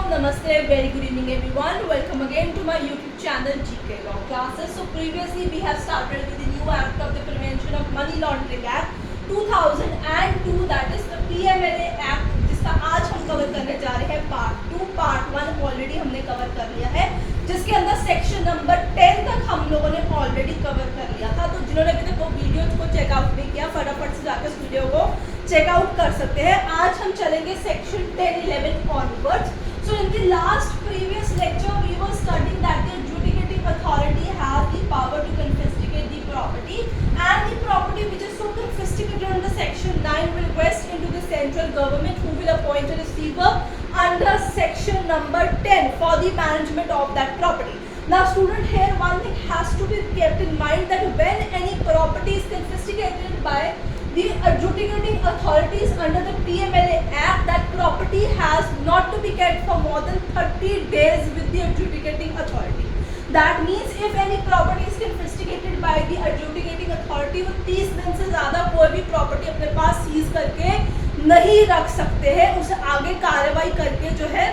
Namaste, very good evening everyone. Welcome again to my YouTube channel GK Law Classes. So previously we have started with the new act of the Prevention of Money Laundering Act 2002, that is the PMLA Act, जिसका आज हम cover करने जा रहे हैं part 2. Part 1 already हमने cover कर लिया है, जिसके अंदर सेक्शन नंबर 10 तक हम लोगों ने ऑलरेडी कवर कर लिया था. तो जिन्होंने अभी तक वो वीडियो को चेकआउट नहीं किया, फटाफट से जाकर इस वीडियो को चेकआउट कर सकते हैं. आज हम चलेंगे section 10, 11 onwards. So in the last previous lecture we were studying that the adjudicating authority has the power to confiscate the property, and the property which is so confiscated under section 9 will rest into the central government, who will appoint a receiver under section number 10 for the management of that property. Now student, here one thing has to be kept in mind that when any property is confiscated by the adjudicating authorities under the PMLA Act, that property has not to be kept for more than 30 days with the adjudicating authority. That means if any property is confiscated by the adjudicating authority, वो 30 दिन से ज़्यादा कोई भी property अपने पास seize करके नहीं रख सकते हैं. उसे आगे कार्रवाई करके जो है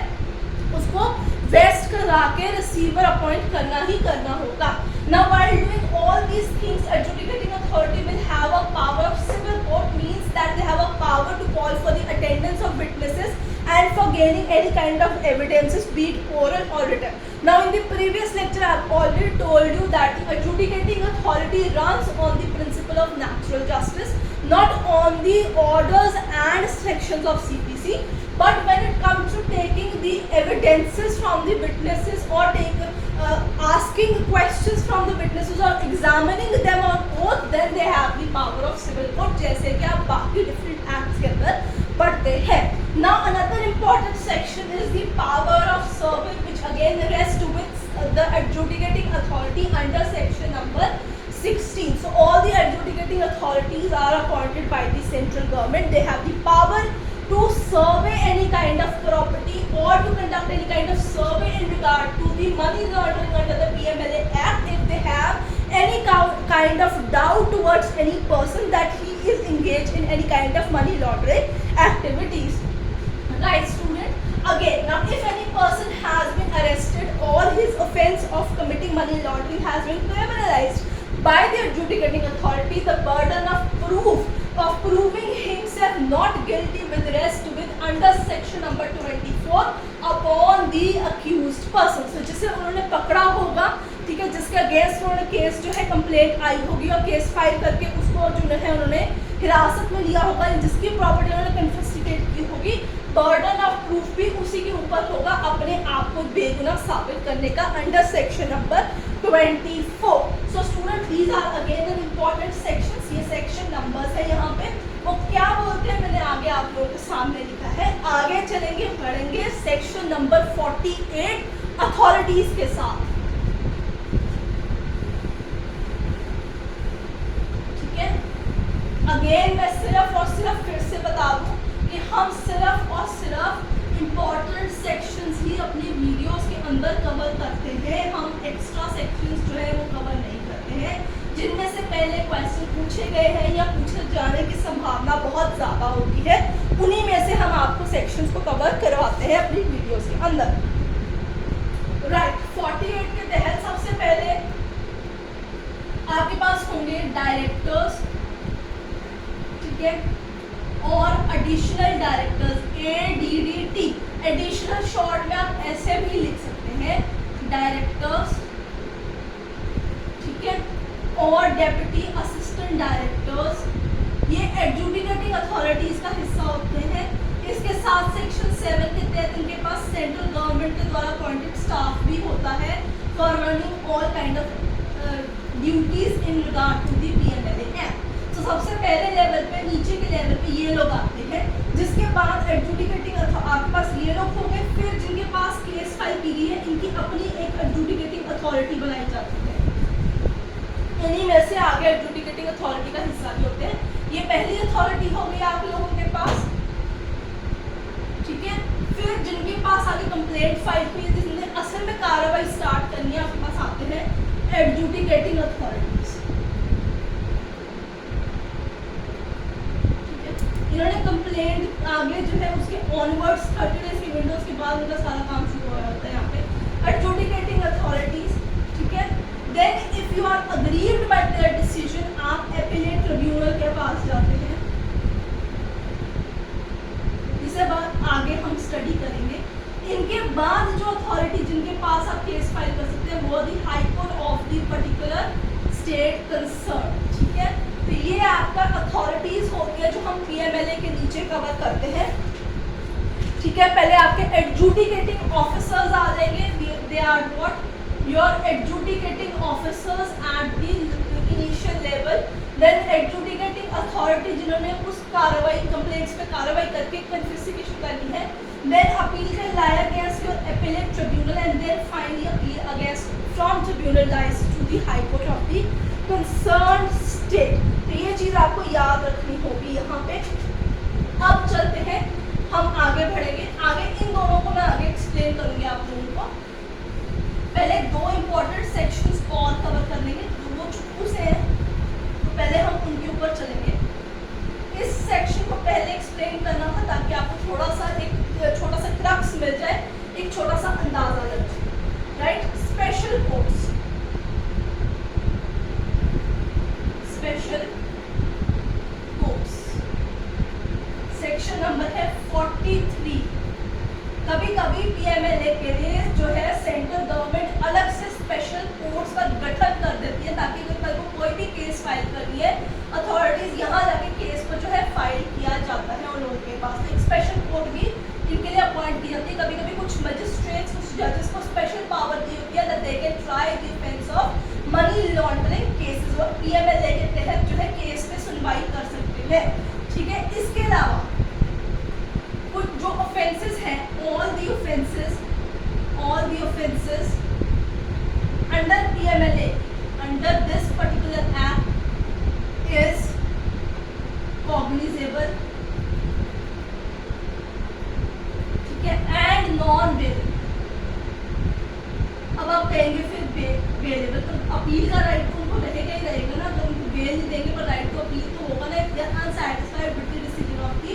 उसको वेस्ट करा के रिसीवर अपॉइंट करना ही करना होगा. Now while doing all these things, adjudicating authority will have a power of civil court, means that they have a power to call for the attendance of witnesses and for gaining any kind of evidences, be it oral or written. Now in the previous lecture I have already told you that the adjudicating authority runs on the principle of natural justice, not on the orders and sections of CPC. But when it comes to taking the evidences from the witnesses or asking questions from the witnesses or examining them on oath, then they have the power of civil court, जैसे कि आप बाकी different acts के अंदर पढ़ते हैं. Now another important section is the power of survey, which again rests with the adjudicating authority under section number 16. So all the adjudicating authorities are appointed by the central government. They have the power to survey any kind of property or to conduct any kind of survey in regard to the money laundering under the PMLA Act if they have any kind of doubt towards any person that he is engaged in any kind of money laundering activities. Right, student? Again, now if any person has been arrested or his offence of committing money laundering has been criminalized by the adjudicating authority, the burden of proving himself not guilty with rest with under section number 24 upon the accused person. So जिसे उन्होंने पकड़ा होगा, ठीक है, जिसके against उन्होंने case जो है कंप्लेंट आई होगी और केस फाइल करके उसको जो है उन्होंने हिरासत में लिया होगा, जिसकी प्रॉपर्टी उन्होंने कन्फिस्केट की होगी, बर्डन ऑफ प्रूफ भी उसी के ऊपर होगा अपने आप को बेगुनाह साबित करने का under section number 24. So student, these are again an important sections. ये सेक्शन नंबर्स है यहाँ पे. वो क्या बोलते हैं मैंने आगे आप लोगों के सामने लिखा है. आगे चलेंगे, पढ़ेंगे सेक्शन नंबर 48 अथॉरिटीज के साथ. ठीक है, अगेन मैं सिर्फ और सिर्फ फिर से बता दूं कि हम सिर्फ और सिर्फ इम्पॉर्टेंट सेक्शंस ही अपनी वीडियोस के अंदर कवर करते हैं. हम एक्स्ट्रा सेक्शंस जो है वो कवर नहीं करते हैं. जिनमें से पहले क्वेश्चन पूछे गए हैं या पूछे जाने की संभावना बहुत ज़्यादा होती है, उन्हीं में से हम आपको सेक्शंस को कवर करवाते हैं अपनी वीडियोस के अंदर. राइट, 48 के तहत सबसे पहले आपके पास होंगे डायरेक्टर्स, ठीक है, और additional directors, ADDT. Additional short में आप ऐसे भी लिख सकते हैं, डायरेक्टर्स, ठीक है, और डेप्यूटी असिस्टेंट डायरेक्टर्स. ये एडजुडिकेटिंग अथॉरिटीज का हिस्सा होते हैं. इसके साथ सेक्शन 7 के तहत इनके पास सेंट्रल गवर्नमेंट के द्वारा अपॉइंटेड स्टाफ भी होता है for running all kind of duties in regard to the PMLA Act. तो सबसे पहले लेवल पे, नीचे के लेवल पे ये लोग आते हैं, जिसके बाद एडजुडिकेटिंग आपके पास ये लोग हो गए. फिर जिनके पास केस फाइल की गई है, इनकी अपनी एक एडजुडिकेटिंग अथॉरिटी बनाई जाती है. इन्हीं में से आगे एडजुडिकेटिंग अथॉरिटी का हिस्सा भी होते हैं. ये पहली अथॉरिटी हो गई आप लोगों के पास, ठीक है. फिर जिनके पास आगे कंप्लेंट फाइल हुई, जिसने असल में कार्रवाई स्टार्ट करनी है, आपके पास आते हैं एडजुडिकेटिंग अथॉरिटीज. इन्होंने कंप्लेंट आगे जो है उसके ऑनवर्ड्स 30 डेज की विंडोज के बाद उनका सारा काम if you are aggrieved by their decision, आप एपिलेट ट्रिब्यूनल के पास जाते हैं। इसे बाद आगे हम स्टडी करेंगे। इनके बाद जो अथॉरिटी जिनके पास आप केस फाइल कर सकते हैं वो the high court of the particular state concern. ठीक है, तो ये आपका अथॉरिटीज होती है जो हम पीएमएलए के नीचे कवर करते हैं। ठीक है, पहले आपके एडजुडिकेटिंग ऑफिसर्स आ जाएंगे, they are what your adjudicating officers at the initial level. Then adjudicating authority जिन्होंने उस कार्रवाई कंप्लेंट्स पे कार्रवाई करके इन्वेस्टिगेशन करनी है। Then appeal can lie against your appellate tribunal and then finally appeal against from tribunal lies to the high court of the concern state. तो ये चीज आपको याद रखनी होगी यहाँ पे। अब चलते हैं, हम आगे बढ़ेंगे। आगे इन दोनों को मैं आगे एक्सप्लेन करूंगी आप लोगों को। पहले दो इंपॉर्टेंट सेक्शंस और कवर कर लेंगे, वो छुट्टू से हैं, तो पहले हम उनके ऊपर चलेंगे। इस सेक्शन को पहले एक्सप्लेन करना था ताकि आपको थोड़ा सा एक छोटा सा क्रक्स मिल जाए, एक छोटा सा अंदाजा लग जाए। Right, special courts, special courts section number है 43। कभी कभी पीएमएलए के लिए जो है सेंट्रल गवर्नमेंट अलग से स्पेशल कोर्ट्स का गठन कर देती है ताकि कल को कोई भी केस फाइल करनी है, अथॉरिटीज यहाँ जाके केस को जो है फाइल किया जाता है उन लोगों के पास। एक स्पेशल कोर्ट भी इनके लिए अपॉइंट की जाती है। कभी कभी कुछ मजिस्ट्रेट्स, कुछ जजेस को स्पेशल पावर दी होती है that they can try the offence of money laundering cases, और पीएमएलए के तहत जो है केस पे सुनवाई कर सकते हैं। ठीक है, इसके अलावा कुछ जो ऑफेंसेस हैं, all the offenses under PMLA under this particular act is cognizable, ठीक है, and non bailable। अब आप कहेंगे फिर बेलेबल, तो अपील का राइट तो उनको रहेगा ही रहेगा ना, तो उनको बेल नहीं देंगे पर राइट टू अपील तो होगा ना। if they are unsatisfied with the decision of the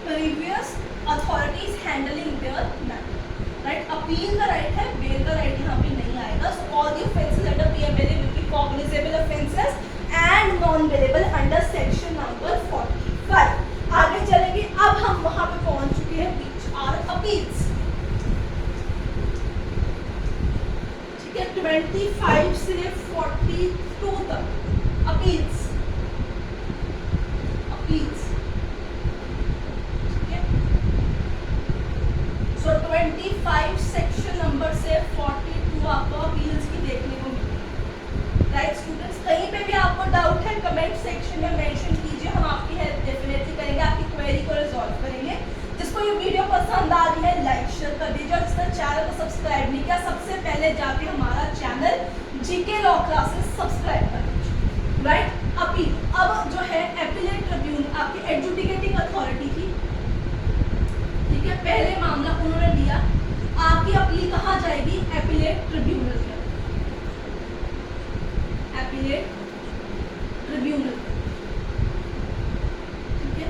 previous authorities handling their matter, right, appeal का राइट है, बेल का राइट यहाँ पे नहीं आएगा। So all the offences under PMLA will be cognizable offences and non bailable under section number 45। आगे चलेंगे, अब हम वहां पे पहुंच चुके हैं व्हिच आर अपील्स। ठीक है, 25 से 42 तक अपील्स, अपील्स। 25 सेक्शन नंबर से 42 आपको अपील्स की देखने को मिलेगी। राइट स्टूडेंट्स, कहीं पे भी आपको डाउट है कमेंट सेक्शन में मेंशन कीजिए, हम आपकी हेल्प डेफिनेटली करेंगे, आपकी क्वेरी को रिजॉल्व करेंगे। जिसको ये वीडियो पसंद आ रही है लाइक शेयर कर दीजिए, और जिसने चैनल को सब्सक्राइब नहीं किया सबसे पहले जाके हमारा channel GK law classes subscribe कर दीजिए। राइट, अपील, अब जो है एपिलेट ट्रिब्यूनल आपकी एडजुडिकेटिंग अथॉरिटी थी। ठीक है, पहले मामला उन्होंने दिया, आपकी अपील कहाँ जाएगी? एपिलेट ट्रिब्यूनल के, एपिलेट ट्रिब्यूनल। ठीक है,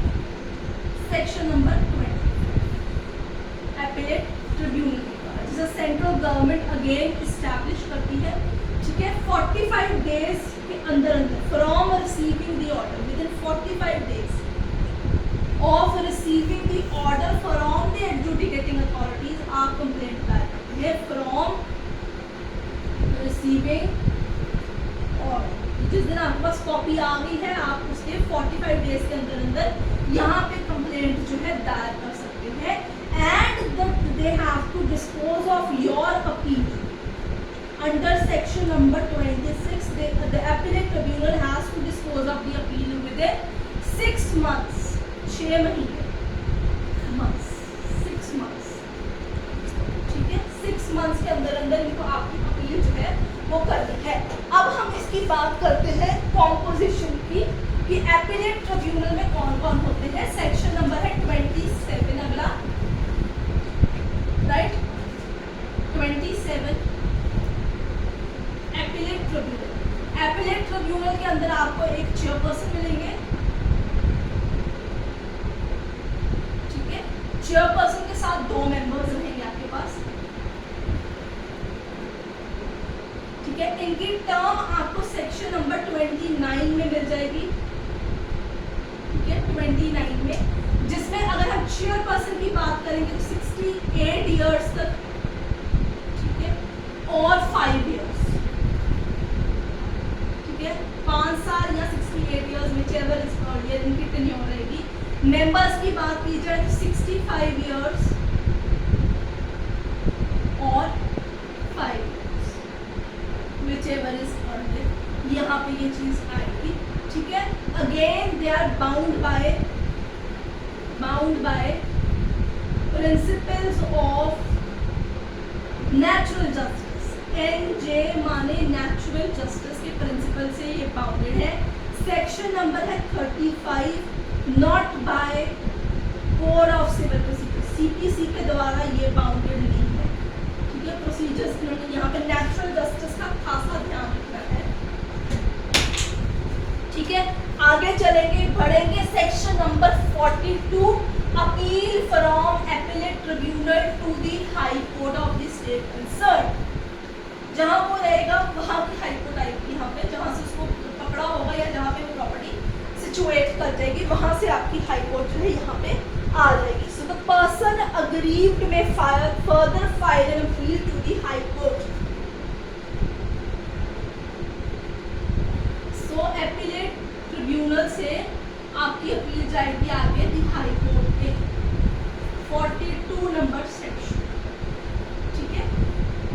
सेक्शन नंबर 20 एपिलेट ट्रिब्यूनल जिसे सेंट्रल गवर्नमेंट अगेन इस्टेब्लिश करती है। ठीक है, 45 डेज के अंदर from receiving the order, with in 45 days of receiving the order from the adjudicating authorities, आप कंप्लेंट दायर करते हैं from receiving order। जिस दिन आपके पास कॉपी आ गई है आप उसके 45 डेज के अंदर अंदर यहाँ पे कंप्लेंट जो है दायर कर सकते हैं। and they have to dispose of your appeal under section number 26। the appellate tribunal has to dispose of the appeal within 6 months, 6 महीने, 6 months। ठीक है, 6 months के अंदर अंदर इनको आपकी अपील जो है वो करनी है। अब हम इसकी बात करते हैं कॉम्पोजिशन की, कि एपिलेट ट्रिब्यूनल में कौन कौन होते हैं। सेक्शन नंबर है 27 अगला, right, 27 appellate tribunal. Appellate tribunal के अंदर आपको एक चेयरपर्सन मिलेंगे। चेयरपर्सन के साथ 2 मेंबर्स रहेंगे आपके पास। ठीक ठीक है। इनकी टर्म आपको सेक्शन नंबर 29 में मिल जाएगी, ठीक है, 29 में, जिसमें अगर हम चेयरपर्सन की बात करेंगे तो 68 ईयर्स तक, ठीक है, और 5 ईयर्स, ठीक है, 5 साल या 68 ईयर्स में चेयर इनकी टेन्योर रहेगी। मेंबर्स की बात की जाए तो 65 ईयर्स और 5 ईयर्स, whichever is earlier, यहाँ पे ये चीज आएगी, ठीक है। Again they are bound by principles of natural justice, NJ माने नेचुरल जस्टिस के प्रिंसिपल से ये बाउंडेड है। सेक्शन नंबर है 35, not by code of civil procedure, CPC के द्वारा ये बाउंडेड नहीं है, ठीक है। प्रोसीजर्स इन्होंने यहाँ पे नेचुरल जस्टिस का खासा ध्यान रखना है, ठीक है। आगे चलेंगे, बढ़ेंगे, section number 42, appeal from appellate tribunal to the high court of the state concern. जहां वो रहेगा वहां की हाई कोर्ट आएगी, यहाँ पे जहां से उसको पकड़ा होगा या जहां पे वो प्रॉपर्टी सिचुएट कर जाएगी, वहां से आपकी हाई कोर्ट जो है यहाँ पे आ जाएगी। So the person aggrieved may further file an appeal to the high court. So appellate tribunal से आपकी अपील जाएगी आगे द हाई कोर्ट के 42 नंबर सेक्शन, ठीक है।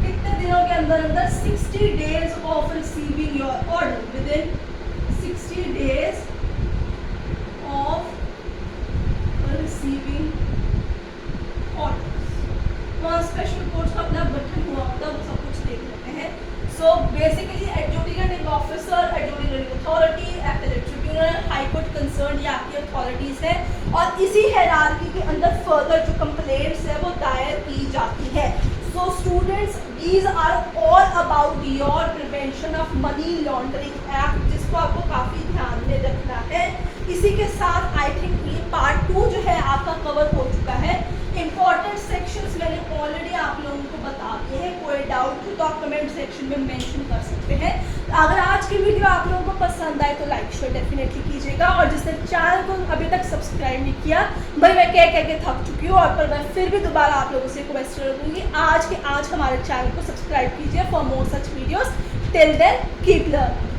कितने दिनों के अंदर 60 days of receiving your order, with in 60 days of receiving orders. वहाँ स्पेशल कोर्ट का अपना बटन हुआ होता है, वो सब कुछ देख लेते हैं। So basically adjudicating officer, adjudicating authority, appellate tribunal, high court concern, ये आपकी अथॉरिटीज है, और इसी हायरार्की के अंदर फर्दर जो कंप्लेंट्स है वो दायर की जाती है। So students, these are all about your prevention of money laundering act, जिसको आपको काफ़ी ध्यान में रखना है। इसी के साथ आई थिंक ये पार्ट 2 जो है आपका कवर हो चुका है। इंपॉर्टेंट सेक्शंस मैंने ऑलरेडी आप लोगों को बता दिए हैं, कोई डाउट हो तो आप कमेंट सेक्शन में मेंशन कर सकते हैं। अगर आज की वीडियो आप लोगों को पसंद आए तो लाइक शेयर डेफिनेटली कीजिएगा, और जिसने चैनल को अभी तक सब्सक्राइब नहीं किया, भाई मैं कह के थक चुकी हूँ, और पर मैं फिर भी दोबारा आप लोगों से रिक्वेस्ट करूँगी, आज के आज हमारे चैनल को सब्सक्राइब कीजिए for more such videos. Till then keep learning.